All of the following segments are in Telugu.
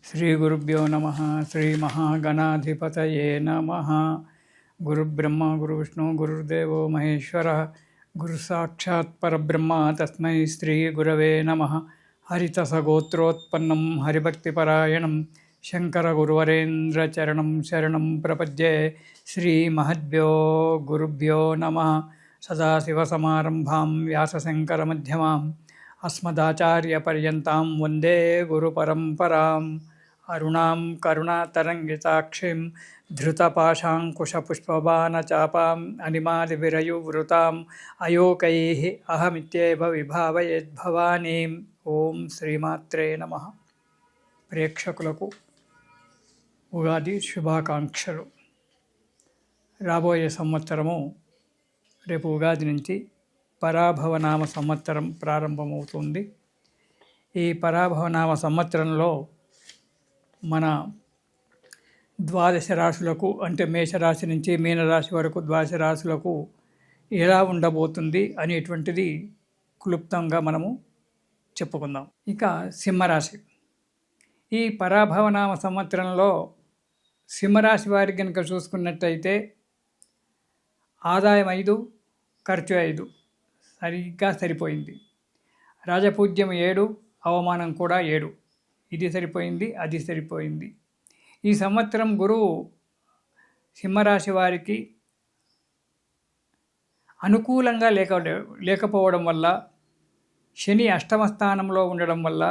శ్రీగురుభ్యో నమ. శ్రీమహాగణాధిపతయే నమ. గురుబ్రహ్మ గురువిష్ణు గురుర్దేవో మహేశ్వర. గురుసాక్షాత్ పరబ్రహ్మ తస్మై శ్రీగురవే నమ. హరితసగోత్రోత్పన్నం హరిభక్తిపరాయణం శంకరగురువరేంద్రచరణం శరణం ప్రపద్యే. శ్రీమహద్భ్యో గురుభ్యో నమ. సదాశివసమారంభాం వ్యాసశంకరమధ్యమాం అస్మదాచార్యపర్యంతాం వందే గురుపరంపరాం. అరుణాం కరుణాతరంగితాక్షిం ధృతపాశాంకుశపుష్పబాణచాపాం అనిమాదివిరయువృతాం అయోకైః అహమిత్యేవ విభావయేద్భవానీం. ఓం శ్రీమాత్రే నమః. ప్రేక్షకులకు ఉగాది శుభాకాంక్షలు. రాబోయే సంవత్సరము రేపు ఉగాది నుంచి పరాభవనామ సంవత్సరం ప్రారంభమవుతుంది. ఈ పరాభవనామ సంవత్సరంలో మన ద్వాదశ రాశులకు, అంటే మేషరాశి నుంచి మీనరాశి వరకు ద్వాదశ రాశులకు ఎలా ఉండబోతుంది అనేటువంటిది క్లుప్తంగా మనము చెప్పుకుందాం. ఇక సింహరాశి. ఈ పరాభవనామ సంవత్సరంలో సింహరాశి వారికి కనుక చూసుకున్నట్టయితే ఆదాయం 5, ఖర్చు 5 సరిగ్గా సరిపోయింది. రాజపూజ్యం 7, అవమానం కూడా 7. ఇది సరిపోయింది, అది సరిపోయింది. ఈ సంవత్సరం గురువు సింహరాశి వారికి అనుకూలంగా లేకపోవడం వల్ల, శని అష్టమ స్థానంలో ఉండడం వల్ల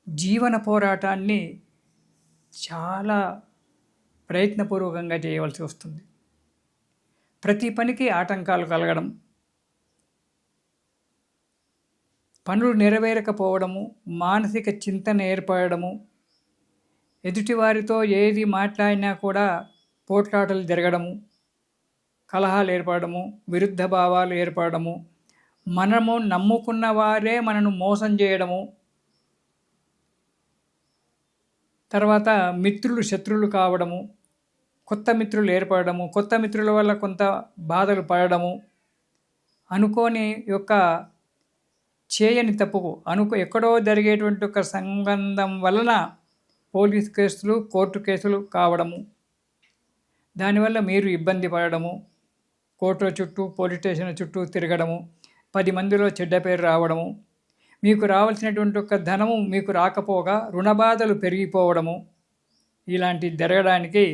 జీవన పోరాటాన్ని చాలా ప్రయత్నపూర్వకంగా చేయవలసి వస్తుంది. ప్రతి పనికి ఆటంకాలు కలగడం, పనులు నెరవేరకపోవడము, మానసిక చింతన ఏర్పడము, ఎదుటివారితో ఏది మాట్లాడినా కూడా పోట్లాటలు జరగడము, కలహాలు ఏర్పడము, విరుద్ధ భావాలు ఏర్పడము, మనము నమ్ముకున్న వారే మనను మోసం చేయడము, తర్వాత మిత్రులు శత్రువులు కావడము, కొత్త మిత్రులు ఏర్పడము, కొత్త మిత్రుల వల్ల కొంత బాధలు పడడము, అనుకోని యొక్క చేయని తప్పుకు ఎక్కడో జరిగేటువంటి ఒక సంబంధం వలన పోలీస్ కేసులు, కోర్టు కేసులు కావడము, దానివల్ల మీరు ఇబ్బంది పడడము, కోర్టుల చుట్టూ పోలీస్ స్టేషన్ చుట్టూ తిరగడము, 10 మందిలో చెడ్డ పేరు రావడము, మీకు రావాల్సినటువంటి ఒక ధనము మీకు రాకపోగా రుణబాధలు పెరిగిపోవడము, ఇలాంటి జరగడానికి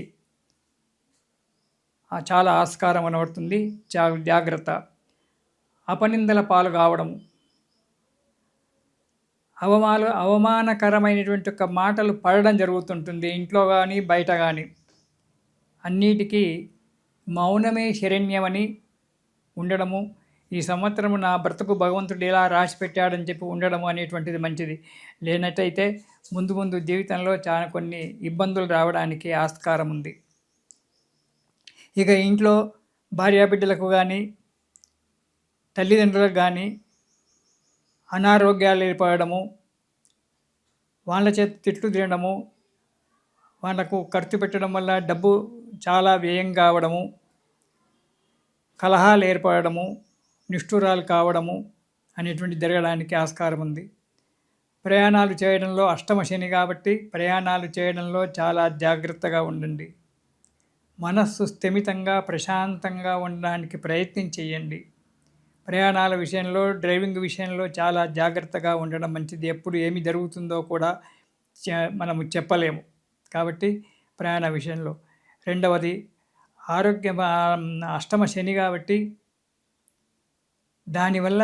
చాలా ఆస్కారం కనబడుతుంది. జాగ్రత్త. అపనిందల పాలు కావడము, అవమానకరమైనటువంటి ఒక మాటలు పడడం జరుగుతుంటుంది, ఇంట్లో కానీ బయట కానీ. అన్నిటికీ మౌనమే శరణ్యమని ఉండడము, ఈ సంవత్సరం నా బ్రతుకు భగవంతుడు ఎలా రాసి పెట్టాడని చెప్పి ఉండడము అనేటువంటిది మంచిది. లేనట్టయితే ముందు జీవితంలో చాలా కొన్ని ఇబ్బందులు రావడానికి ఆస్కారం ఉంది. ఇక ఇంట్లో భార్యాబిడ్డలకు కానీ తల్లిదండ్రులకు కానీ అనారోగ్యాలు ఏర్పడము, వాళ్ళ చేత తిట్లు తినడము, వాళ్ళకు ఖర్చు పెట్టడం వల్ల డబ్బు చాలా వ్యయం కావడము, కలహాలు ఏర్పడము, నిష్ఠురాలు కావడము అనేటువంటి జరగడానికి ఆస్కారం ఉంది. ప్రయాణాలు చేయడంలో అష్టమ శని కాబట్టి ప్రయాణాలు చేయడంలో చాలా జాగ్రత్తగా ఉండండి. మనస్సు స్థిమితంగా ప్రశాంతంగా ఉండడానికి ప్రయత్నం చేయండి. ప్రయాణాల విషయంలో, డ్రైవింగ్ విషయంలో చాలా జాగ్రత్తగా ఉండడం మంచిది. ఎప్పుడు ఏమి జరుగుతుందో కూడా మనము చెప్పలేము కాబట్టి ప్రయాణ విషయంలో. రెండవది ఆరోగ్యం. అష్టమ శని కాబట్టి దానివల్ల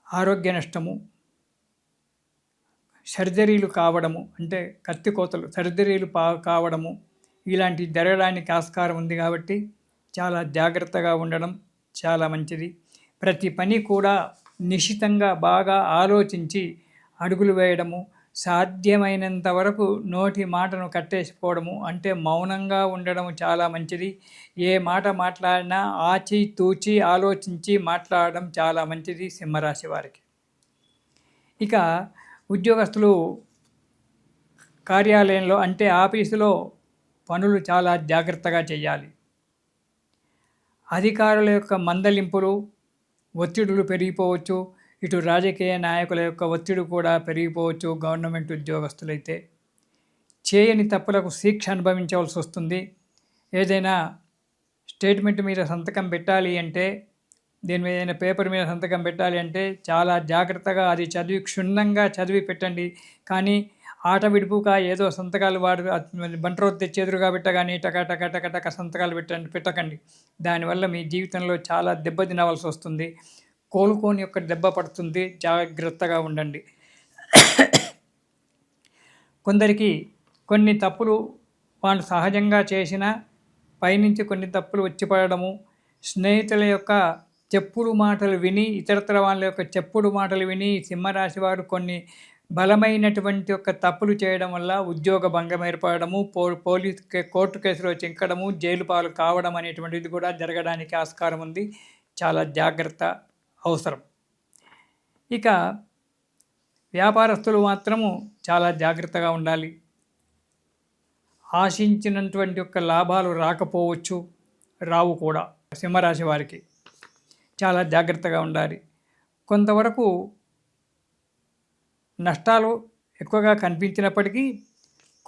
ఆరోగ్య నష్టము, సర్జరీలు కావడము, అంటే కత్తికోతలు సర్జరీలు కావడము, ఇలాంటి జరగడానికి ఆస్కారం ఉంది కాబట్టి చాలా జాగ్రత్తగా ఉండడం చాలా మంచిది. ప్రతి పని కూడా నిశితంగా బాగా ఆలోచించి అడుగులు వేయడము, సాధ్యమైనంత వరకు నోటి మాటను కట్టేసిపోవడము, అంటే మౌనంగా ఉండడము చాలా మంచిది. ఏ మాట మాట్లాడినా ఆచితూచి ఆలోచించి మాట్లాడడం చాలా మంచిది సింహరాశి వారికి. ఇక ఉద్యోగస్తులు కార్యాలయంలో, అంటే ఆఫీసులో పనులు చాలా జాగ్రత్తగా చేయాలి. అధికారుల యొక్క మందలింపులు, ఒత్తిడులు పెరిగిపోవచ్చు. ఇటు రాజకీయ నాయకుల యొక్క ఒత్తిడి కూడా పెరిగిపోవచ్చు. గవర్నమెంట్ ఉద్యోగస్తులైతే చేయని తప్పులకు శిక్ష అనుభవించవలసి వస్తుంది. ఏదైనా స్టేట్మెంట్ మీద సంతకం పెట్టాలి అంటే, దీని మీద ఏదైనా పేపర్ మీద సంతకం పెట్టాలి అంటే చాలా జాగ్రత్తగా అది క్షుణ్ణంగా చదివి పెట్టండి. కానీ ఆట విడుపుగా ఏదో సంతకాలు వాడు బంట్రోత్ తెచ్చేదురుగా పెట్టగానే టక టక టక టక సంతకాలు పెట్టకండి. దానివల్ల మీ జీవితంలో చాలా దెబ్బతినవలసి వస్తుంది. కోలుకోని యొక్క దెబ్బ పడుతుంది. జాగ్రత్తగా ఉండండి. కొందరికి కొన్ని తప్పులు వాళ్ళు సహజంగా చేసిన పైనుంచి కొన్ని తప్పులు వచ్చి పడడము, స్నేహితుల యొక్క చెప్పుడు మాటలు విని, ఇతరతర వాళ్ళ యొక్క చెప్పుడు మాటలు విని సింహరాశి వారు కొన్ని బలమైనటువంటి యొక్క తప్పులు చేయడం వల్ల ఉద్యోగ భంగం ఏర్పడము, కోర్టు కేసులో చిక్కడము, జైలు పాలు కావడం అనేటువంటిది కూడా జరగడానికి ఆస్కారం ఉంది. చాలా జాగ్రత్త అవసరం. ఇక వ్యాపారస్తులు మాత్రము చాలా జాగ్రత్తగా ఉండాలి. ఆశించినటువంటి యొక్క లాభాలు రాకపోవచ్చు, రావు కూడా. సింహరాశి వారికి చాలా జాగ్రత్తగా ఉండాలి. కొంతవరకు నష్టాలు ఎక్కువగా కనిపించినప్పటికీ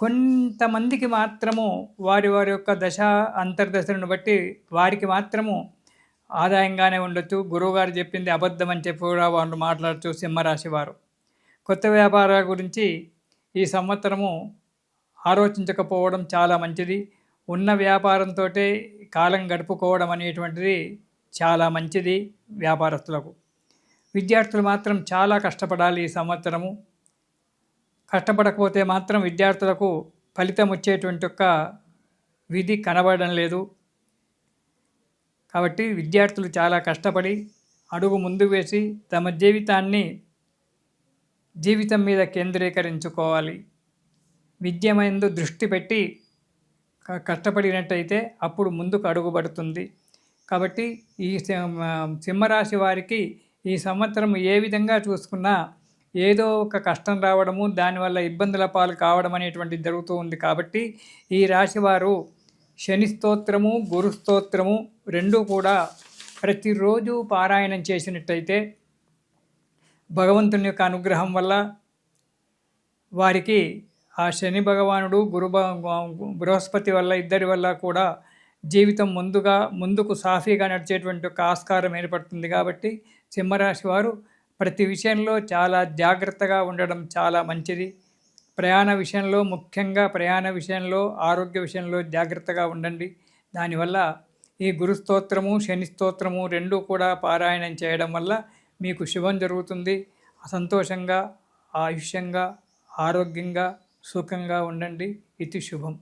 కొంతమందికి మాత్రము వారి యొక్క దశ అంతర్దశలను బట్టి వారికి మాత్రము ఆదాయంగానే ఉండొచ్చు. గురువుగారు చెప్పింది అబద్ధం అని చెప్పి కూడా వాళ్ళు మాట్లాడుతూ సింహరాశి వారు కొత్త వ్యాపారాల గురించి ఈ సంవత్సరము ఆలోచించకపోవడం చాలా మంచిది. ఉన్న వ్యాపారంతో కాలం గడుపుకోవడం అనేటువంటిది చాలా మంచిది వ్యాపారస్తులకు. విద్యార్థులు మాత్రం చాలా కష్టపడాలి ఈ సంవత్సరము. కష్టపడకపోతే మాత్రం విద్యార్థులకు ఫలితం వచ్చేటువంటి యొక్క విధి కనబడడం లేదు. కాబట్టి విద్యార్థులు చాలా కష్టపడి అడుగు ముందు వేసి తమ జీవితం మీద కేంద్రీకరించుకోవాలి. విద్య మీద దృష్టి పెట్టి కష్టపడినట్టయితే అప్పుడు ముందుకు అడుగుపడుతుంది. కాబట్టి ఈ సింహరాశి వారికి ఈ సంవత్సరం ఏ విధంగా చూసుకున్నా ఏదో ఒక కష్టం రావడము, దానివల్ల ఇబ్బందుల పాలు కావడం అనేటువంటిది జరుగుతూ ఉంది. కాబట్టి ఈ రాశివారు శని స్తోత్రము, గురు స్తోత్రము రెండూ కూడా ప్రతిరోజు పారాయణం చేసినట్టయితే భగవంతుని యొక్క అనుగ్రహం వల్ల వారికి ఆ శని భగవానుడు, బృహస్పతి వల్ల, ఇద్దరి వల్ల కూడా జీవితం ముందుకు సాఫీగా నడిచేటువంటి ఒక ఆస్కారం ఏర్పడుతుంది. కాబట్టి సింహరాశి వారు ప్రతి విషయంలో చాలా జాగ్రత్తగా ఉండడం చాలా మంచిది. ముఖ్యంగా ప్రయాణ విషయంలో, ఆరోగ్య విషయంలో జాగ్రత్తగా ఉండండి. దానివల్ల ఈ గురు స్తోత్రము, శని స్తోత్రము రెండూ కూడా పారాయణం చేయడం వల్ల మీకు శుభం జరుగుతుంది. సంతోషంగా, ఆయుష్యంగా, ఆరోగ్యంగా, సుఖంగా ఉండండి. ఇది శుభం.